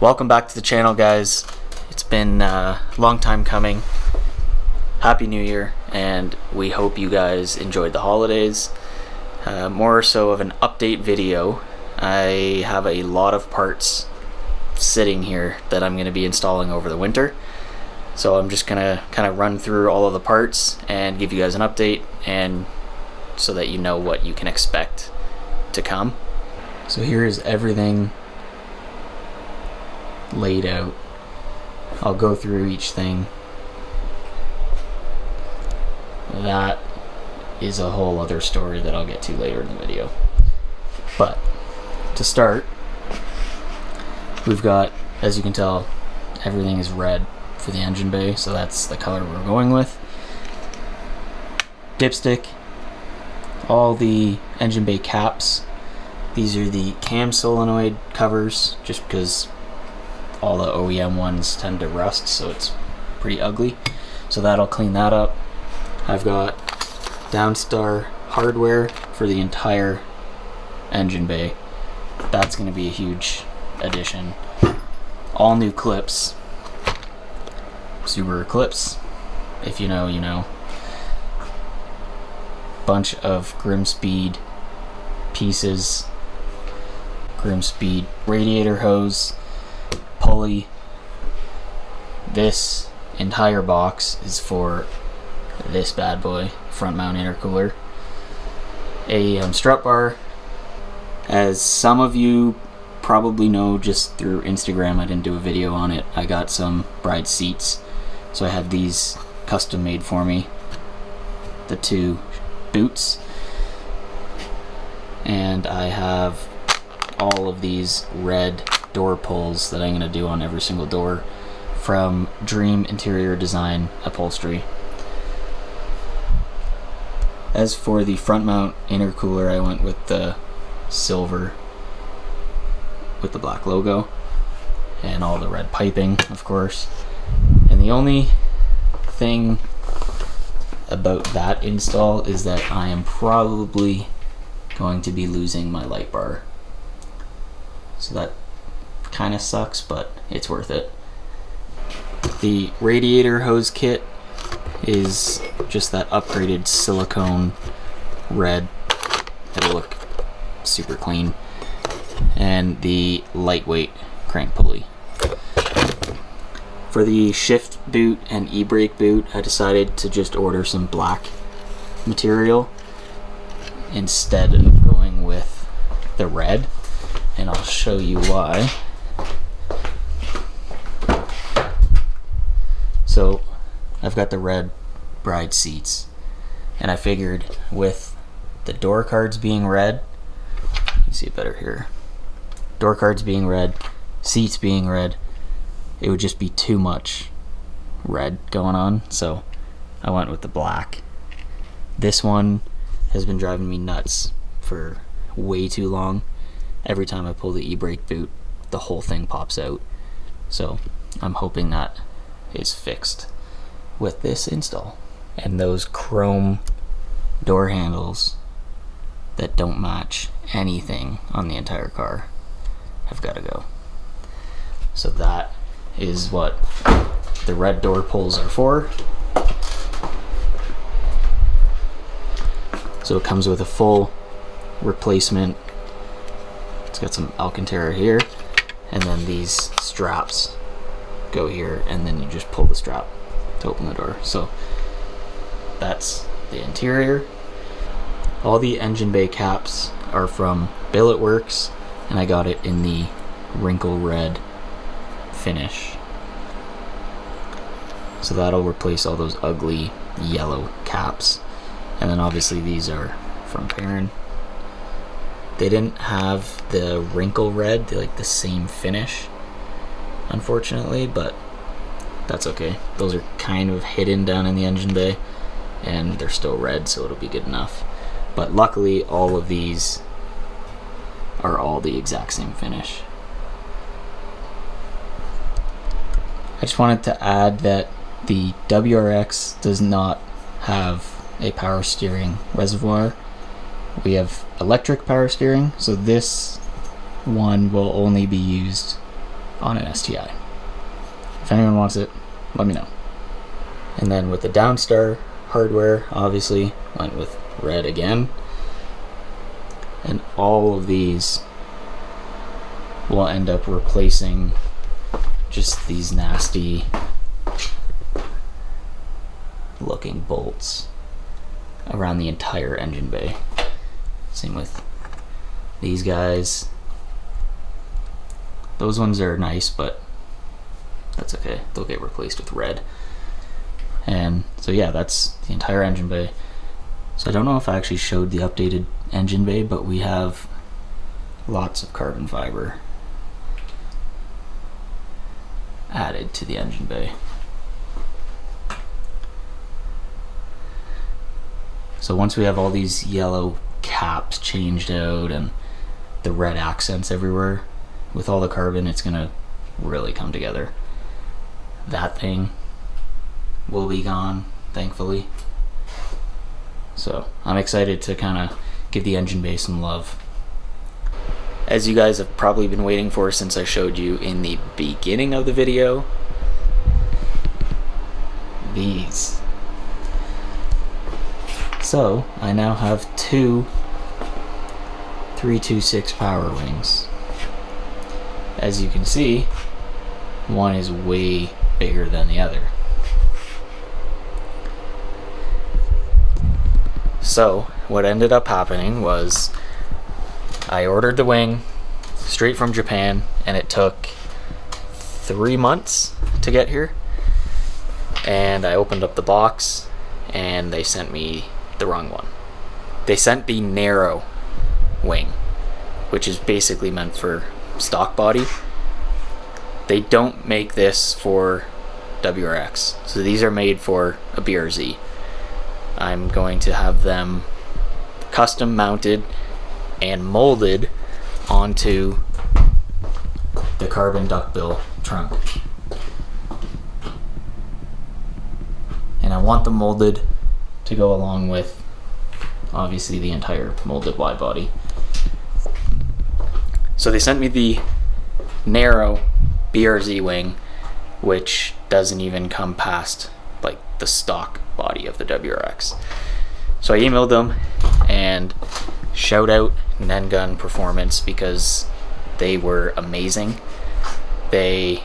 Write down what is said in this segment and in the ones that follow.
Welcome back to the channel, guys. It's been a long time coming. Happy New Year, and we hope you guys enjoyed the holidays. More so of an update video. I have a lot of parts sitting here that I'm going to be installing over the winter. So I'm just going to kind of run through all of the parts and give you guys an update, and so that you know what you can expect to come. So here is everything laid out. I'll go through each thing. That is a whole other story that I'll get to later in the video. But to start, we've got, as you can tell, everything is red for the engine bay, so that's the color we're going with. Dipstick, all the engine bay caps. These are the cam solenoid covers, just because all the OEM ones tend to rust, so it's pretty ugly. So that'll clean that up. I've got Downstar hardware for the entire engine bay. That's going to be a huge addition. All new clips. Subaru clips. If you know, you know. Bunch of Grimspeed pieces. Grimspeed radiator hose. Pulley. This entire box is for this bad boy, front mount intercooler. A strut bar. As some of you probably know just through Instagram, I didn't do a video on it. I got some bride seats, so I had these custom made for me. The two boots. And I have all of these red door pulls that I'm going to do on every single door from Dream Interior Design Upholstery. As for the front mount intercooler, I went with the silver with the black logo and all the red piping, of course. And the only thing about that install is that I am probably going to be losing my light bar. So that kind of sucks, but it's worth it. The radiator hose kit is just that upgraded silicone red. It'll look super clean. And the lightweight crank pulley. For the shift boot and e-brake boot, I decided to just order some black material instead of going with the red, and I'll show you why. So I've got the red bride seats, and I figured with the door cards being red, you can see it better here, door cards being red, seats being red, it would just be too much red going on, so I went with the black. This one has been driving me nuts for way too long. Every time I pull the e-brake boot, the whole thing pops out, so I'm hoping that is fixed with this install. And those chrome door handles that don't match anything on the entire car have got to go. So that is what the red door pulls are for. So it comes with a full replacement. It's got some Alcantara here, and then these straps go here, and then you just pull the strap to open the door. So that's the interior. All the engine bay caps are from Billet Works, and I got it in the wrinkle red finish. So that'll replace all those ugly yellow caps. And then obviously these are from Perrin. They didn't have the wrinkle red, they like the same finish, unfortunately, but that's okay. Those are kind of hidden down in the engine bay, and they're still red, so it'll be good enough. But luckily all of these are all the exact same finish. I just wanted to add that the WRX does not have a power steering reservoir. We have electric power steering, so this one will only be used on an STI. If anyone wants it, let me know. And then with the Downstar hardware, obviously went with red again. And all of these will end up replacing just these nasty looking bolts around the entire engine bay. Same with these guys. Those ones are nice, but that's okay. They'll get replaced with red. And so yeah, that's the entire engine bay. So I don't know if I actually showed the updated engine bay, but we have lots of carbon fiber added to the engine bay. So once we have all these yellow caps changed out and the red accents everywhere, with all the carbon, it's gonna really come together. That thing will be gone, thankfully. So I'm excited to kind of give the engine bay some love. As you guys have probably been waiting for since I showed you in the beginning of the video, these. So I now have two 326 power wings. As you can see, one is way bigger than the other. So what ended up happening was I ordered the wing straight from Japan, and it took 3 months to get here. And I opened up the box and they sent me the wrong one. They sent the narrow wing, which is basically meant for stock body. They don't make this for WRX, so these are made for a BRZ. I'm going to have them custom mounted and molded onto the carbon duckbill trunk. And I want them molded to go along with obviously the entire molded wide body. So they sent me the narrow BRZ wing, which doesn't even come past like the stock body of the WRX. So I emailed them, and shout out Nengun Performance, because they were amazing. They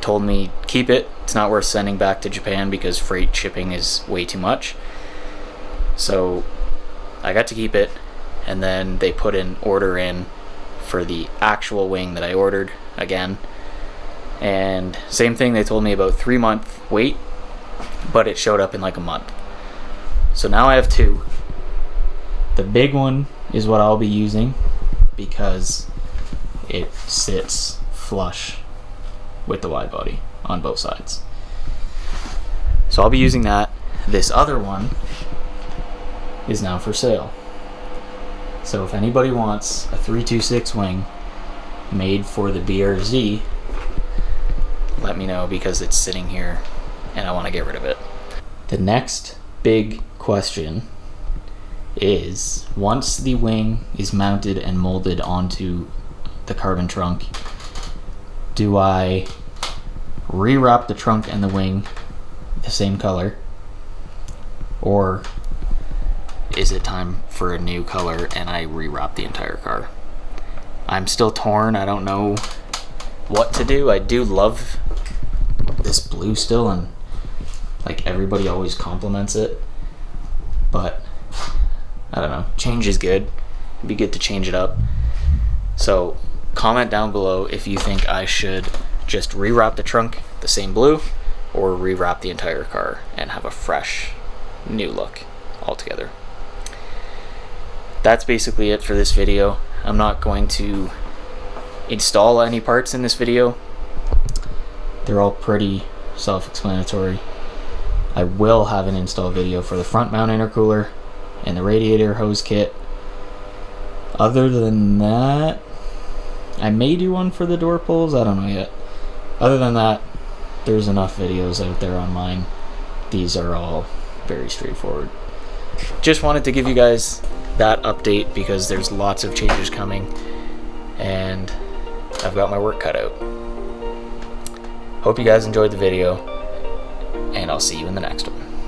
told me keep it, it's not worth sending back to Japan because freight shipping is way too much. So I got to keep it, and then they put an order in for the actual wing that I ordered again, and same thing, they told me about 3-month wait, but it showed up in like a month. So now I have two. The big one is what I'll be using because it sits flush with the wide body on both sides. So I'll be using that. This other one is now for sale. So if anybody wants a 326 wing made for the BRZ, let me know, because it's sitting here and I want to get rid of it. The next big question is, once the wing is mounted and molded onto the carbon trunk, do I rewrap the trunk and the wing the same color, or is it time for a new color and I rewrap the entire car? I'm still torn. I don't know what to do. I do love this blue still, and like everybody always compliments it, but I don't know, change is good. It'd be good to change it up. So comment down below if you think I should just rewrap the trunk the same blue, or rewrap the entire car and have a fresh new look altogether. That's basically it for this video. I'm not going to install any parts in this video. They're all pretty self-explanatory. I will have an install video for the front mount intercooler and the radiator hose kit. Other than that, I may do one for the door pulls, I don't know yet. Other than that, there's enough videos out there online. These are all very straightforward. Just wanted to give you guys that update because there's lots of changes coming, and I've got my work cut out. Hope you guys enjoyed the video, and I'll see you in the next one.